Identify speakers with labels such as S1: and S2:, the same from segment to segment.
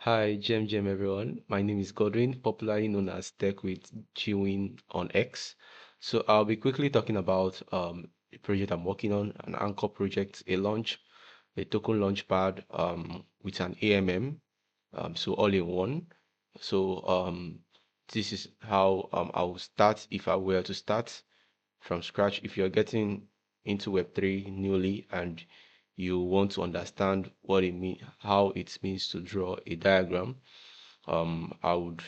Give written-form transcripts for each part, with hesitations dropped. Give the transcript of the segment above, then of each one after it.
S1: Hi, Jem everyone. My name is Godwin, popularly known as Tech with Gwin on X. So I'll be quickly talking about a project I'm working on, an anchor project, a token launchpad with an AMM, so all in one. So this is how I will start if I were to start from scratch. If you're getting into Web3 newly and you want to understand what it mean, how it means to draw a diagram, I would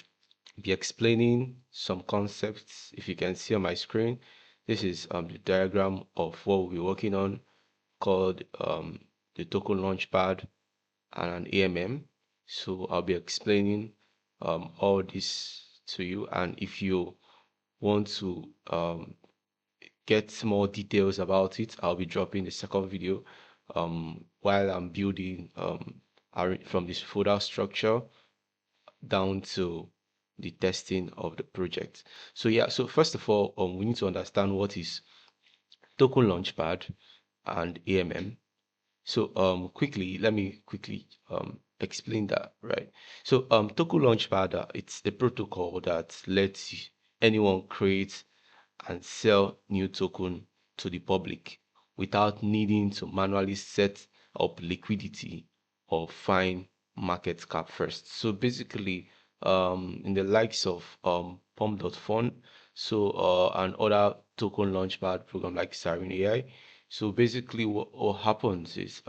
S1: be explaining some concepts. If you can see on my screen, this is the diagram of what we'll be working on called the token launchpad and an AMM. So I'll be explaining all this to you. And if you want to get more details about it, I'll be dropping the second video while I'm building from this folder structure down to the testing of the project. So yeah, so first of all, we need to understand what is token launchpad and AMM. So quickly, let me quickly explain that, right? So token launchpad, it's a protocol that lets anyone create and sell new token to the public without needing to manually set up liquidity or find market cap first. So basically, in the likes of Pump.fund, so and other token launchpad program like Siren AI. So basically, what happens is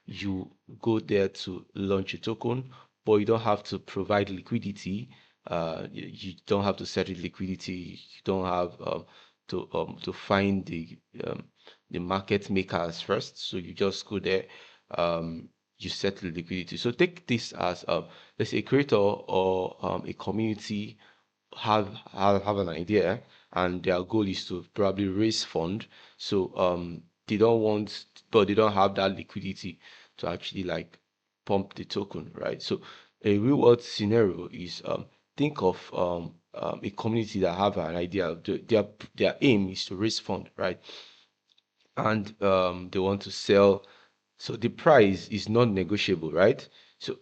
S1: you go there to launch a token, but you don't have to provide liquidity. You don't have to set it liquidity. You don't have to find the market makers first. So you just go there, you set the liquidity. So take this as let's say a creator or a community have an idea and their goal is to probably raise fund. So they don't want, but they don't have that liquidity to actually like pump the token, right? So a real world scenario is think of a community that have an idea. Their aim is to raise fund, right? And they want to sell. So the price is non-negotiable, right? So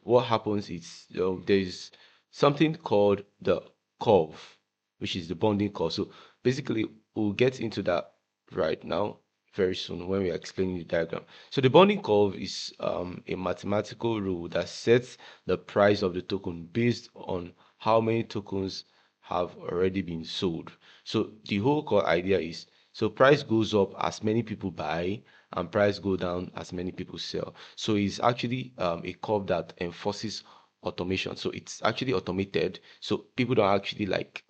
S1: what happens is there's something called the curve, which is the bonding curve. So basically, we'll get into that right now very soon when we are explaining the diagram. So the bonding curve is a mathematical rule that sets the price of the token based on how many tokens have already been sold. So the whole core idea is so price goes up as many people buy and price go down as many people sell. So it's actually a curve that enforces automation. So it's actually automated. So people don't actually like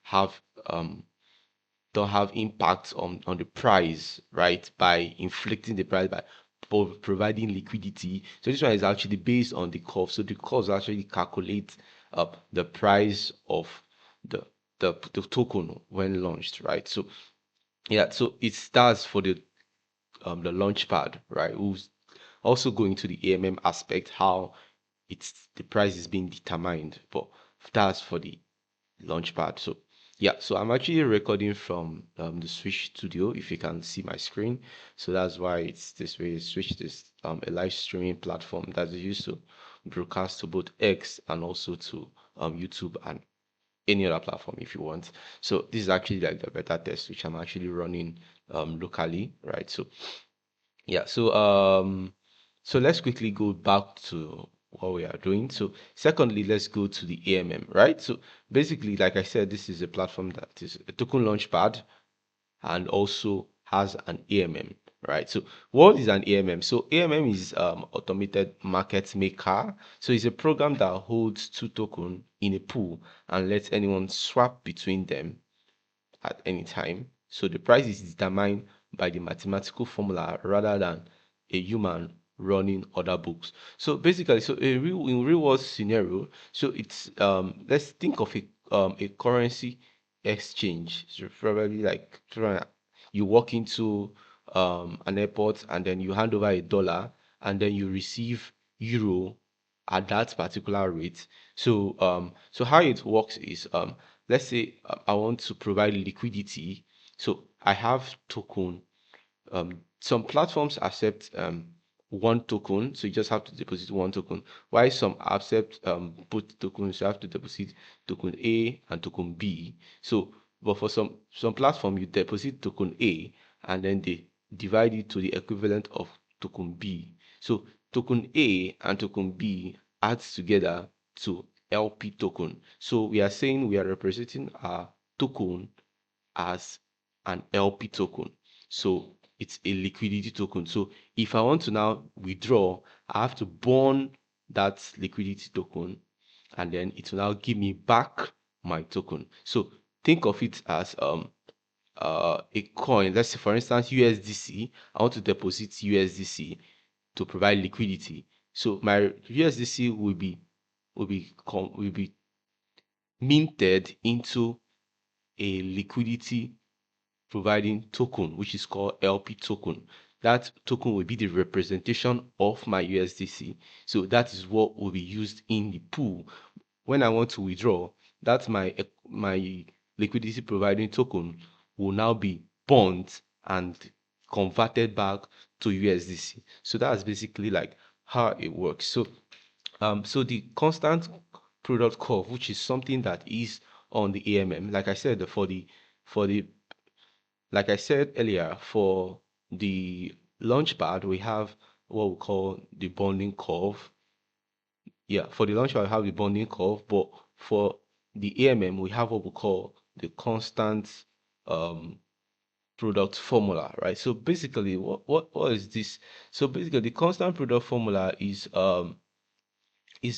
S1: have don't have impact on the price, right? By inflicting the price by providing liquidity. So this one is actually based on the curve. So the curves actually calculate the price of the the token when launched, right? So yeah, so it starts for the launchpad, right? We'll also go into the AMM aspect, how it's the price is being determined, but that's for the launchpad. So yeah, so I'm actually recording from the Switch Studio. If you can see my screen, so that's why it's this way. Switch is a live streaming platform that is used to broadcast to both X and also to YouTube and any other platform if you want. So this is actually like the beta test which I'm actually running locally, right? So yeah, so let's quickly go back to what we are doing. So secondly, let's go to the AMM, right? So basically, like I said, this is a platform that is a token launchpad and also has an AMM, right? So what is an AMM? So AMM is automated market maker. So it's a program that holds two tokens in a pool and lets anyone swap between them at any time. So the price is determined by the mathematical formula rather than a human running other books. So basically, so in real world scenario, so it's let's think of a currency exchange. So probably like you walk into an airport and then you hand over $1 and then you receive euro at that particular rate. So so how it works is let's say I want to provide liquidity. So I have token. Some platforms accept one token, so you just have to deposit one token. While some accept both tokens, you have to deposit token A and token B. So, but for some platform, you deposit token A and then they divide it to the equivalent of token B. So token A and token B adds together to LP token. So we are saying we are representing our token as an LP token. So it's a liquidity token. So if I want to now withdraw, I have to burn that liquidity token and then it will now give me back my token. So think of it as a coin. Let's say for instance USDC. I want to deposit USDC to provide liquidity. So my USDC will be minted into a liquidity providing token, which is called LP token. That token will be the representation of my USDC. So that is what will be used in the pool. When I want to withdraw, that's my liquidity providing token will now be burnt and converted back to USDC. So that's basically like how it works. So the constant product curve, which is something that is on the AMM, like I said, for the like I said earlier, for the Launchpad, we have what we call the bonding curve. Yeah, for the Launchpad, we have the bonding curve, but for the AMM, we have what we call the constant um, product formula, right? So basically, what is this? So basically, the constant product formula is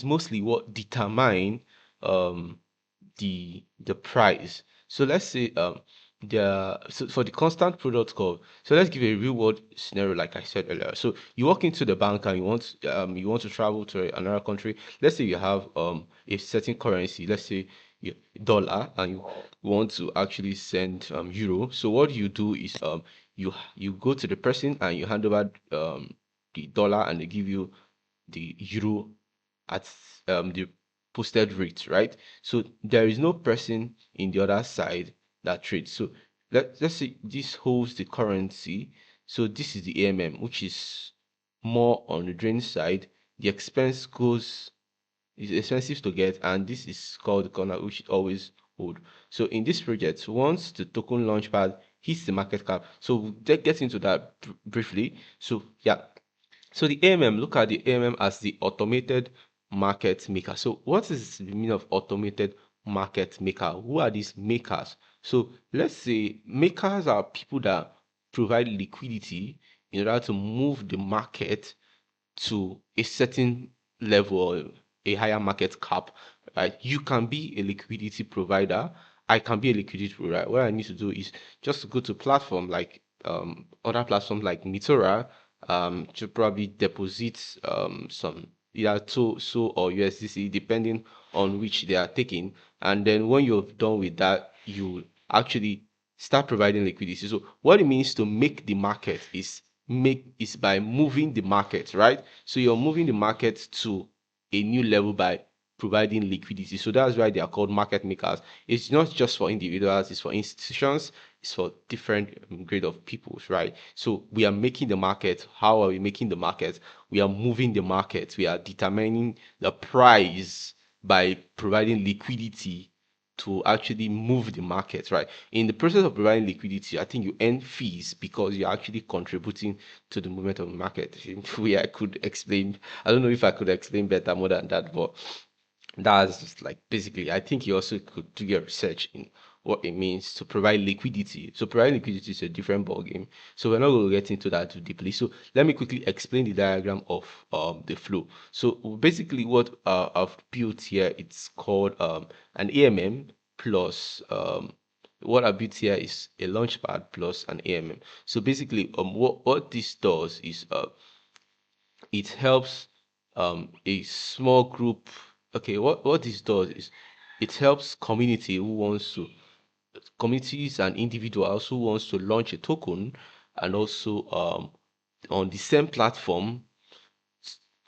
S1: mostly what determine um the price. So let's say so for the constant product curve, so let's give a real world scenario like I said earlier. So you walk into the bank and you want to travel to another country. Let's say you have a certain currency, let's say dollar, and you want to actually send euro. So what you do is you go to the person and you hand over the dollar and they give you the euro at the posted rate, right? So there is no person in the other side that trades. So let's say this holds the currency. So this is the AMM, which is more on the drain side. The expense goes is expensive to get, and this is called the corner, which it always hold. So in this project, once the token launchpad hits the market cap, so we'll get into that briefly. So yeah, so the AMM, look at the AMM as the automated market maker. So what is the meaning of automated market maker? Who are these makers? So let's say makers are people that provide liquidity in order to move the market to a certain level or a higher market cap, right? You can be a liquidity provider. I can be a liquidity provider. What I need to do is just to go to platform like other platforms like Mitora to probably deposit some either so or USDC depending on which they are taking. And then when you're done with that, you actually start providing liquidity. So what it means to make the market is by moving the market, right? So you're moving the market to a new level by providing liquidity. So that's why they are called market makers. It's not just for individuals, it's for institutions, it's for different grade of peoples, right? So we are making the market. How are we making the market? We are moving the market. We are determining the price by providing liquidity to actually move the market, right? In the process of providing liquidity, I think you earn fees because you're actually contributing to the movement of the market. If we I could explain, I don't know if I could explain better more than that, but that's just like basically, I think you also could do your research in what it means to provide liquidity. So providing liquidity is a different ballgame. So we're not going to get into that too deeply. So let me quickly explain the diagram of the flow. So basically what I've built here, it's called an AMM plus what I built here is a launchpad plus an AMM. So basically what this does is it helps a small group. Okay, what this does is it helps communities and individuals who wants to launch a token and also on the same platform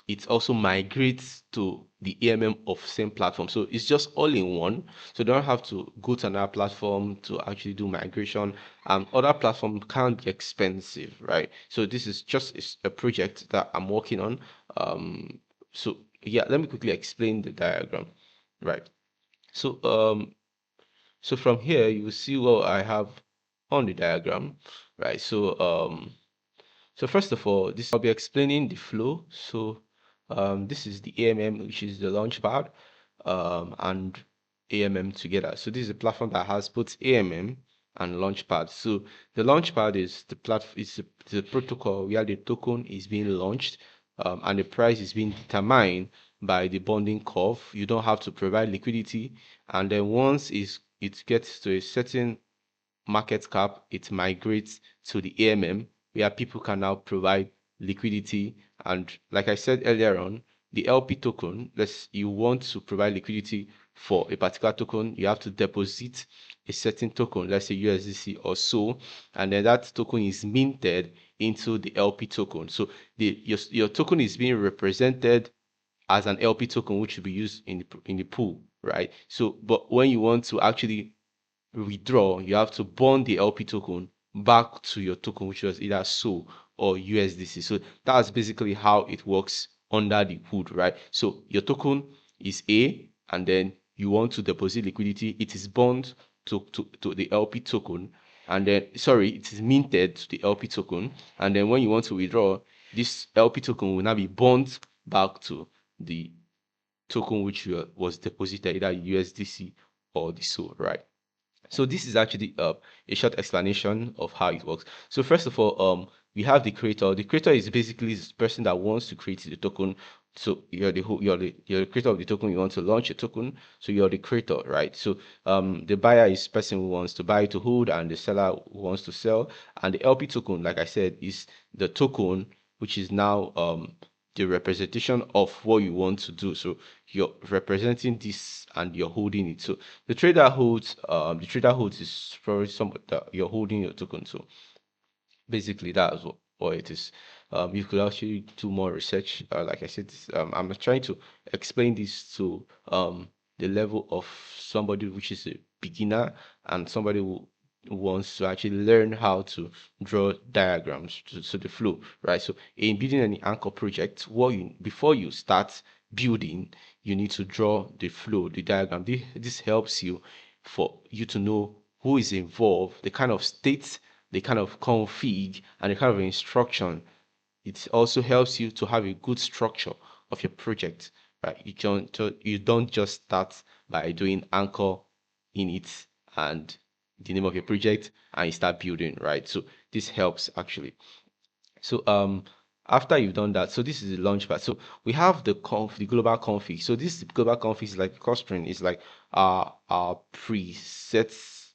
S1: it also migrates to the AMM of same platform. So it's just all in one. So you don't have to go to another platform to actually do migration. Other platform can be expensive, right? So this is just a project that I'm working on. So yeah, let me quickly explain the diagram, right? So so from here you will see what I have on the diagram, right? So first of all, this I'll be explaining the flow. So this is the AMM, which is the Launchpad, and AMM together. So this is a platform that has both AMM and Launchpad. So the Launchpad is the platform, is the protocol where the token is being launched, and the price is being determined by the bonding curve. You don't have to provide liquidity, and then once it gets to a certain market cap, it migrates to the AMM where people can now provide liquidity. And like I said earlier on, the LP token, let's you want to provide liquidity for a particular token, you have to deposit a certain token, let's say USDC or so, and then that token is minted into the LP token. So your token is being represented as an LP token, which will be used in the pool, right? So, but when you want to actually withdraw, you have to bond the LP token back to your token, which was either SO or USDC. So that's basically how it works under the hood, right? So your token is A, and then you want to deposit liquidity. It is bond to the LP token, and then sorry, it is minted to the LP token, and then when you want to withdraw, this LP token will now be bond back to the token which was deposited, either USDC or the SO, right? So this is actually a short explanation of how it works. So first of all, we have the creator. The creator is basically the person that wants to create the token. So you're the creator of the token. You want to launch a token. So you're the creator, right? So the buyer is person who wants to buy to hold, and the seller who wants to sell. And the LP token, like I said, is the token which is now the representation of what you want to do. So you're representing this and you're holding it. So the trader holds is probably somebody that you're holding your token. So basically that's what it is. You could actually do more research. Like I said, I'm trying to explain this to the level of somebody which is a beginner and somebody who wants to actually learn how to draw diagrams to the flow, right? So in building any anchor project, before you start building, you need to draw the flow, the diagram. This helps you for you to know who is involved, the kind of state, the kind of config, and the kind of instruction. It also helps you to have a good structure of your project, right? You don't just start by doing anchor in it and the name of your project and you start building, right? So this helps actually. So after you've done that, so this is the launchpad. So we have the global config. So this global config is like clustering, is like our presets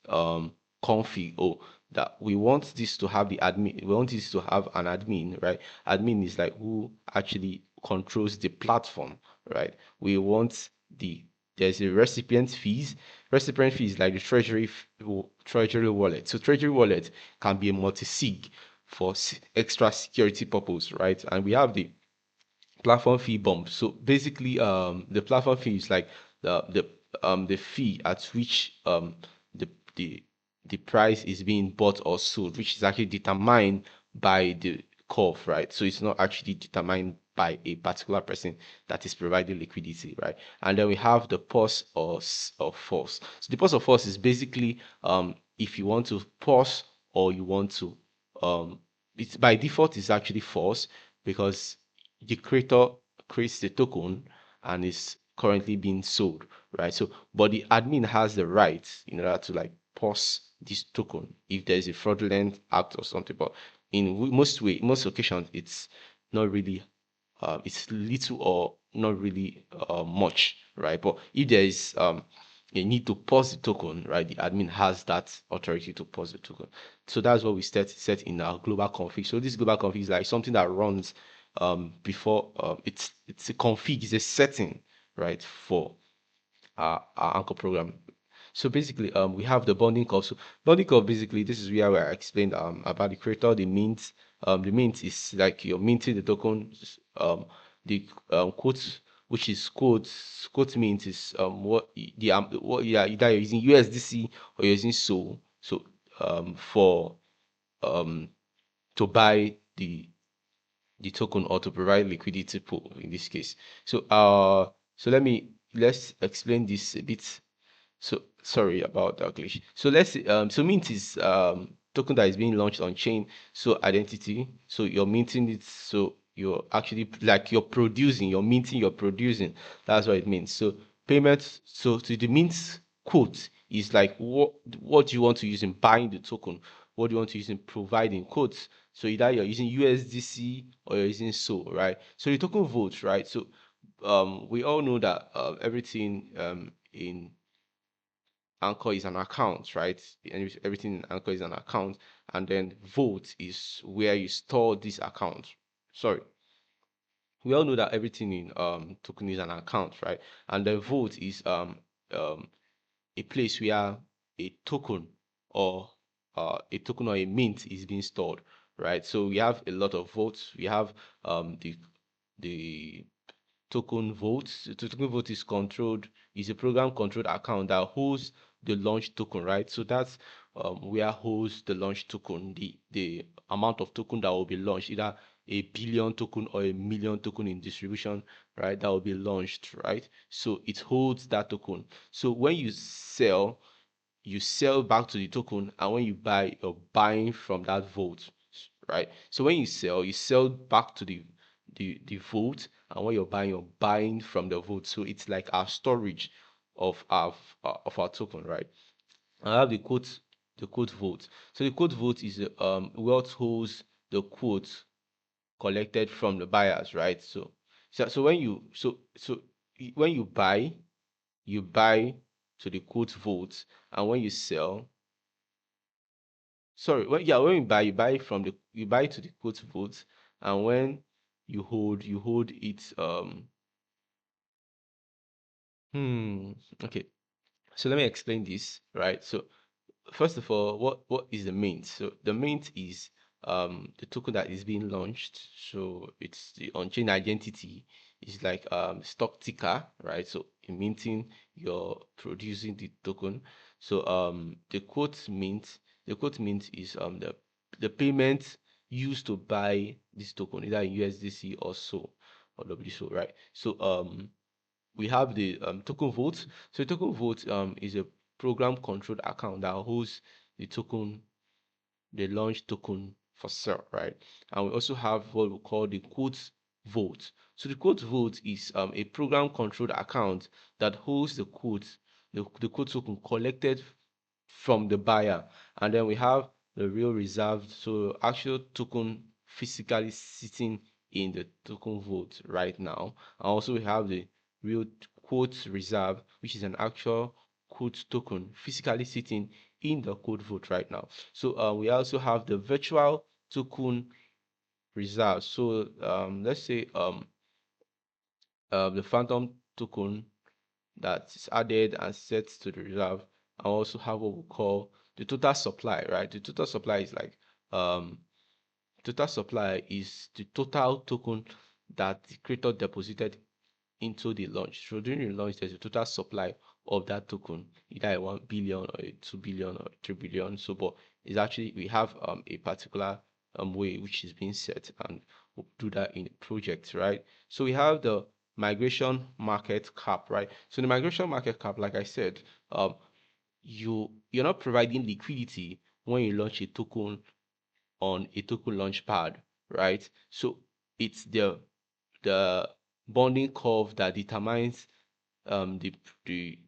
S1: config. Oh, that we want this to have the admin, we want this to have an admin, right? Admin is like who actually controls the platform, right? We want there's a recipient fees. Recipient fees like the treasury wallet. So treasury wallet can be a multi-sig for extra security purpose, right? And we have the platform fee bump. So basically, the platform fee is like the fee at which the the the price is being bought or sold, which is actually determined by the curve, right? So it's not actually determined by a particular person that is providing liquidity, right? And then we have the pause or force. So the pause or force is basically if you want to pause or you want to it's by default is actually false because the creator creates the token and is currently being sold, right? So, but the admin has the right in order to like pause this token if there is a fraudulent act or something. But in most occasions, it's not really it's little or not really much, right? But if there is a need to pause the token, right? The admin has that authority to pause the token. So that's what we set in our global config. So this global config is like something that runs before it's a config, is a setting, right, for our anchor program. So basically, we have the bonding curve. So bonding curve, basically, this is where I explained about the creator, the mint. The mint is like you're minting the token. The quote which is quotes. Quote means is what yeah, either you're using USDC or you're using SOL. So for um to buy the token or to provide liquidity pool in this case. So let's explain this a bit. So sorry about that glitch. So let's so mint is token that is being launched on chain. So identity. So you're minting it. So you're actually like you're minting, you're producing. That's what it means. So payment. So to the mint quote is like what do you want to use in buying the token? What do you want to use in providing quotes? So either you're using USDC or you're using SOL, right? So the token votes, right? So we all know that everything in Anchor is an account, right? And everything in Anchor is an account, and then vote is where you store this account. Sorry, we all know that everything in token is an account, right? And the vote is um a place where a token or a mint is being stored, right? So we have a lot of votes. We have the token votes. The token vote is controlled, is a program controlled account that holds the launch token, right? So that's where holds the launch token, the amount of token that will be launched, either a billion token or a million token in distribution, right? That will be launched, right? So it holds that token. So when you sell back to the token, and when you buy, you're buying from that vote, right? So when you sell back to the vote, and when you're buying from the vote. So it's like our storage of our token, right? I have the quote vote. So the quote vote is what holds the quote collected from the buyers, right? So when you buy to the quote vote, and when you sell, sorry, when you buy from the you buy to the quote vote, and when you hold it hmm okay. So let me explain this, right? So first of all, what is the mint? So the mint is the token that is being launched. So it's the on-chain identity. It's like stock ticker, right? So in minting, you're producing the token. So the quote mint is the payment used to buy this token, either in USDC or so or WSO, right? So we have the token vote. So token vote is a program controlled account that holds the token, the launch token for sale, right? And we also have what we call the quote vote. So the quote vote is a program controlled account that holds the quote token collected from the buyer. And then we have the real reserved, so actual token physically sitting in the token vote right now. And also we have the real quote reserve, which is an actual quote token physically sitting in the quote vote right now. So we also have the virtual token reserve. So let's say the phantom token that is added and set to the reserve. I also have what we call the total supply, right? The total supply is like um total supply is the total token that the creator deposited into the launch. So during the launch, there's a total supply of that token, either a 1 billion or a 2 billion or 3 billion. So, but it's actually, we have a particular way which is being set, and we'll do that in a project, right? So we have the migration market cap, right? So the migration market cap, like I said, you're not providing liquidity when you launch a token on a token launch pad, right? So it's the bonding curve that determines the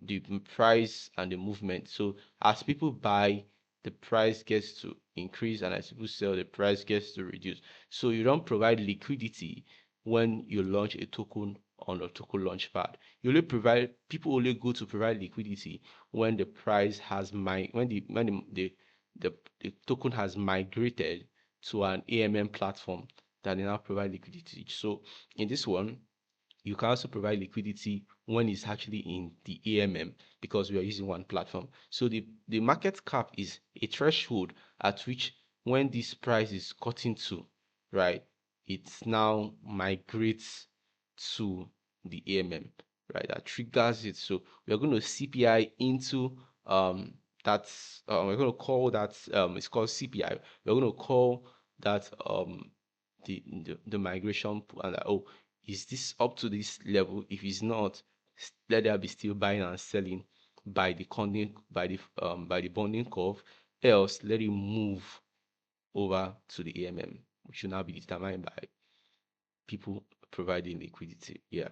S1: the price and the movement. So as people buy, the price gets to increase, and as people sell, the price gets to reduce. So you don't provide liquidity when you launch a token on a token launch pad. You only provide People only go to provide liquidity when the price has the token has migrated to an AMM platform that they now provide liquidity. So in this one, you can also provide liquidity when it's actually in the AMM, because we are using one platform. So the market cap is a threshold at which, when this price is cut into, right, it now migrates to the AMM, right? That triggers it. So we are going to CPI into that's we're going to call that it's called CPI. We're going to call that the migration pool, and oh, is this up to this level? If it's not, let there be still buying and selling by the conding by the bonding curve. Else, let it move over to the AMM, which should now be determined by people providing liquidity. Yeah.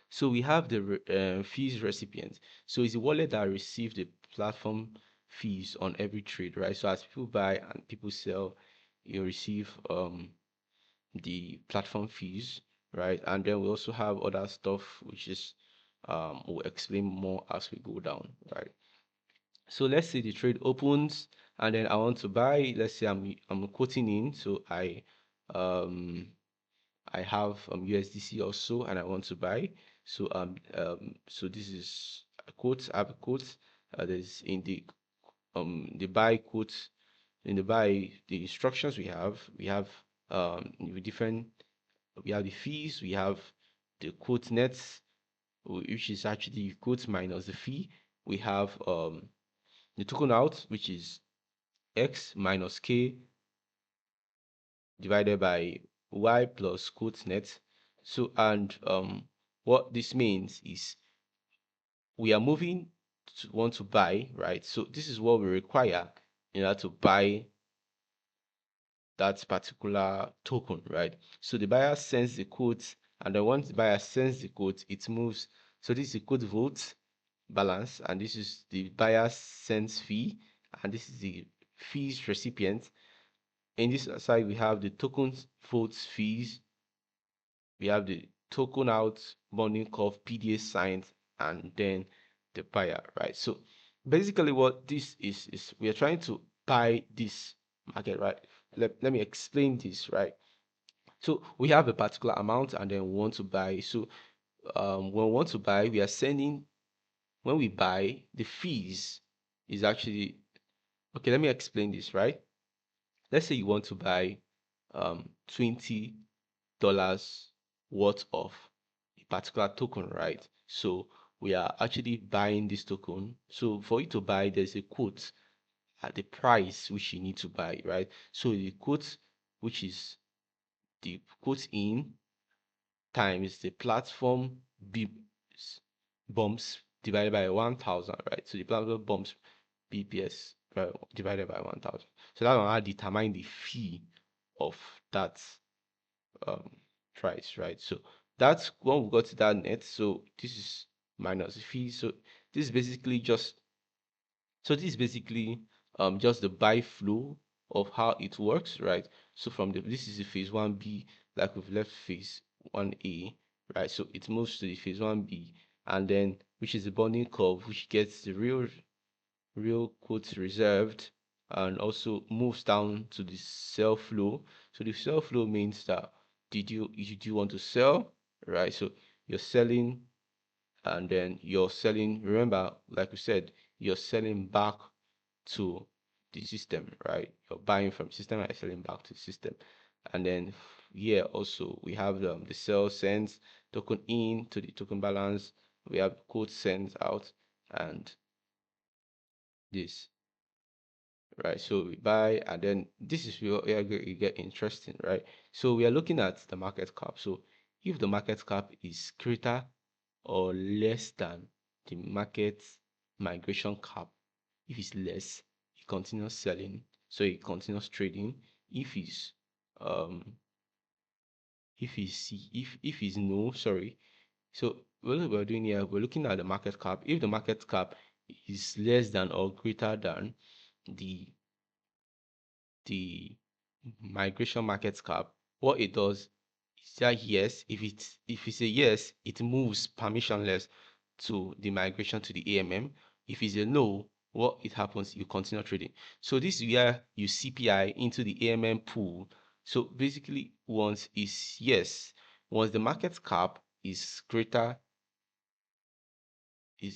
S1: So we have the fees recipient. So it's a wallet that receives the platform fees on every trade, right? So as people buy and people sell, you receive the platform fees, right? And then we also have other stuff which is we'll explain more as we go down, right? So let's say the trade opens and then I want to buy. Let's say I'm quoting in, so um I have USDC also and I want to buy. So so this is a quote. I have a quote. There's in the buy quote. In the buy, the instructions we have with different, we have the fees, we have the quote nets, which is actually quote minus the fee. We have the token out, which is x minus k divided by y plus quote net. So and what this means is we are moving to want to buy, right? So this is what we require in order to buy that particular token, right? So the buyer sends the quote, and then once the buyer sends the quote, it moves. So this is the quote vote balance, and this is the buyer sends fee, and this is the fees recipient. In this side, we have the tokens votes fees, we have the token out bonding curve PDA signed, and then the buyer, right? So basically what this is we are trying to buy this market, right? Let me explain this, right? So we have a particular amount and then we want to buy. So when we want to buy, we are sending, when we buy, the fees is actually, okay, let me explain this, right? Let's say you want to buy $20 worth of a particular token, right? So we are actually buying this token. So for you to buy, there's a quote at the price which you need to buy, right? So the quote, which is the quote in times the platform bumps divided by 1000, right? So the platform bumps BPS divided by 1000. So that will determine the fee of that um, price, right? So that's when we got to that net. So this is minus the fee. So this is basically just just the buy flow of how it works, right? So from the, this is the phase 1B, like we've left phase 1A, right? So it moves to the phase 1B, and then which is the bonding curve, which gets the real quotes reserved, and also moves down to the sell flow. So the sell flow means that did you want to sell, right? So you're selling, and then you're selling, remember, like we said, you're selling back to the system, right? You're buying from system and selling back to the system. And then here also we have the sell sends token in to the token balance. We have quote sends out, and this, right? So we buy, and then this is where you get interesting, right? So we are looking at the market cap. So if the market cap is greater or less than the market migration cap, if it's less, it continues selling, so it continues trading. If it's um if it's no, sorry. So what we're doing here, we're looking at the market cap. If the market cap is less than or greater than the the migration market cap, what it does is that yes, if it's a yes, it moves permissionless to the migration to the AMM. If it's a no, what it happens, you continue trading. So this is where you CPI into the AMM pool. So basically, once is yes, once the market cap is greater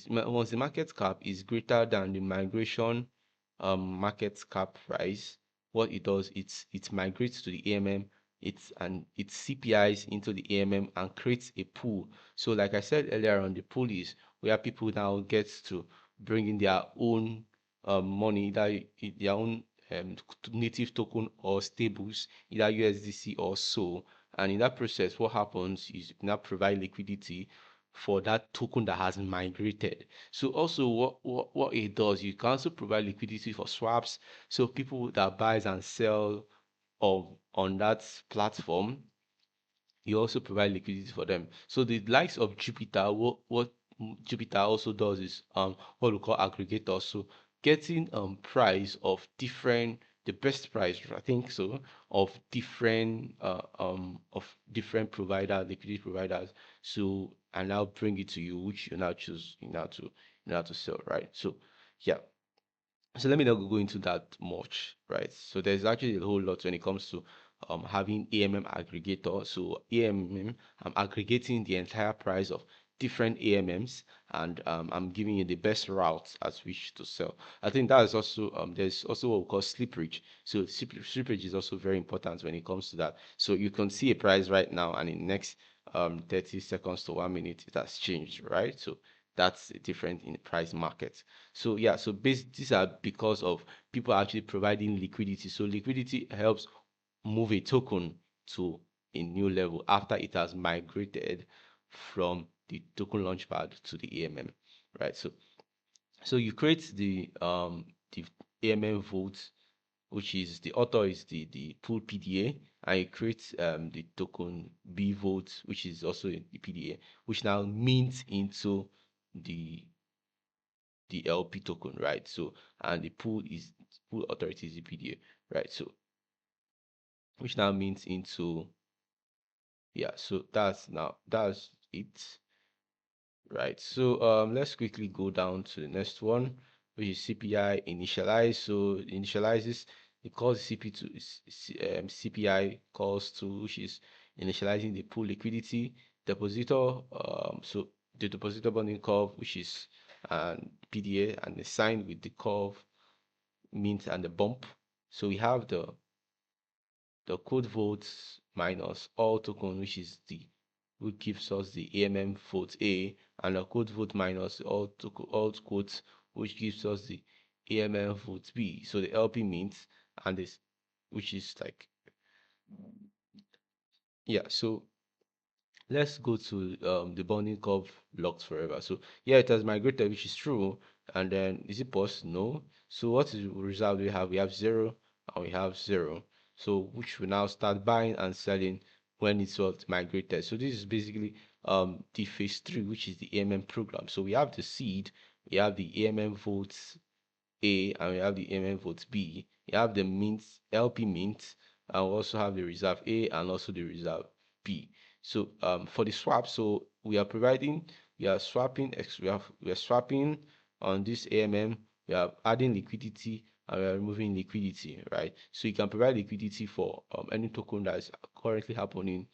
S1: once the market cap is greater than the migration market cap price, what it does, it migrates to the AMM. it CPIs into the AMM and creates a pool. So like I said earlier on, the pool is where people now get to bring in their own money, their own native token or stables, either USDC or so. And in that process, what happens is you now provide liquidity for that token that has migrated. So also what it does, you can also provide liquidity for swaps. So people that buys and sell on that platform, you also provide liquidity for them. So the likes of Jupiter, what Jupiter also does is what we call aggregator. So getting price of different the best price, I think so, of different provider liquidity providers. So and now bring it to you, which you now choose you now to sell, right? So yeah, so let me not go into that much, right? So there's actually a whole lot when it comes to having AMM aggregator. So AMM, I'm aggregating the entire price of different AMMs, and I'm giving you the best routes at which to sell. I think that is also there's also what we call slippage. So slippage is also very important when it comes to that. So you can see a price right now, and in the next 30 seconds to 1 minute, it has changed, right? So that's different in the price market. So yeah, so these are because of people actually providing liquidity. So liquidity helps move a token to a new level after it has migrated from the token launchpad to the AMM, right? So you create the AMM vote, which is the author is the pool PDA, and you create the token B vote, which is also the PDA, which now mints into the the LP token, right? So, and the pool authority is the PDA, right? So, which now means into, yeah, so that's it, right? So, let's quickly go down to the next one, which is CPI initialize. So, initializes it calls CP to CPI calls to, which is initializing the pool liquidity depositor. So the depositor bonding curve, which is PDA, and the sign with the curve mint and the bump. So we have the code votes minus all token, which is the which gives us the AMM vote A, and the code vote minus all quotes, which gives us the AMM vote B. So the LP mint and this, which is like, yeah. So let's go to the bonding curve locked forever. So yeah, it has migrated, which is true. And then is it paused? No. So what is the result we have? We have zero and we have zero. So which we now start buying and selling when it's what migrated. So this is basically the phase three, which is the AMM program. So we have the seed, we have the AMM votes A, and we have the AMM votes B. You have the mint, LP mint, and we also have the reserve A and also the reserve B. So for the swap, so we are swapping, we are swapping on this AMM, we are adding liquidity and we are removing liquidity, right? So you can provide liquidity for any token that is currently happening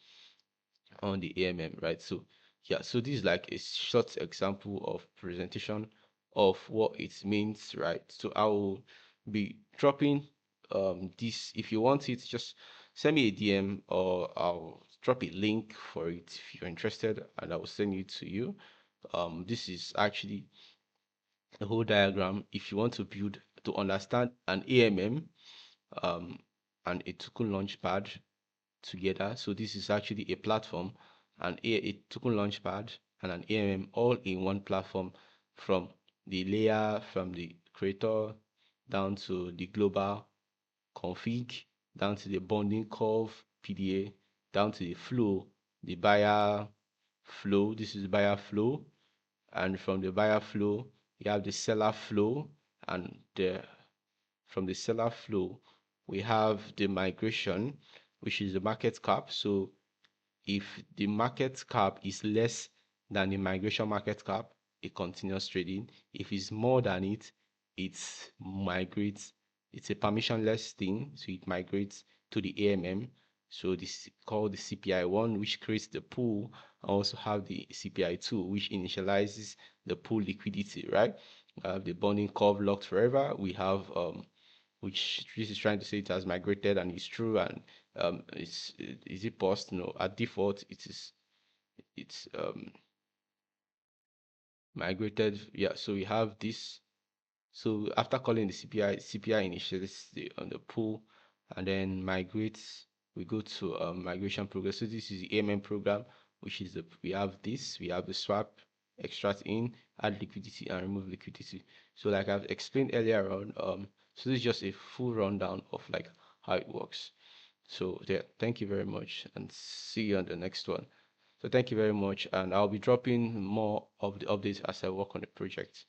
S1: on the AMM, right? So yeah, so this is like a short example of presentation of what it means, right? So I will be dropping this. If you want it, just send me a DM or I'll drop a link for it if you're interested, and I will send it to you. This is actually a whole diagram if you want to build to understand an AMM um and a token launchpad together. So this is actually a platform, a token launchpad, and an AMM all in one platform, from the layer, from the creator down to the global config, down to the bonding curve PDA, down to the flow, the buyer flow. This is buyer flow, and from the buyer flow, you have the seller flow, and from the seller flow, we have the migration, which is the market cap. So if the market cap is less than the migration market cap, it continues trading. If it's more than it, it migrates. It's a permissionless thing, so it migrates to the AMM. So this is called the CPI1, which creates the pool. I also have the CPI2, which initializes the pool liquidity, right? The bonding curve locked forever. We have which this is trying to say it has migrated and it's true, and Is it paused? No, at default it's migrated. Yeah, so we have this. So after calling the CPI initialize on the pool and then migrates, we go to migration progress. So this is the AMM program, which is we have this, we have the swap, extract in, add liquidity and remove liquidity. So like I've explained earlier on, so this is just a full rundown of like how it works. So yeah, thank you very much and see you on the next one. So thank you very much, and I'll be dropping more of the updates as I work on the project.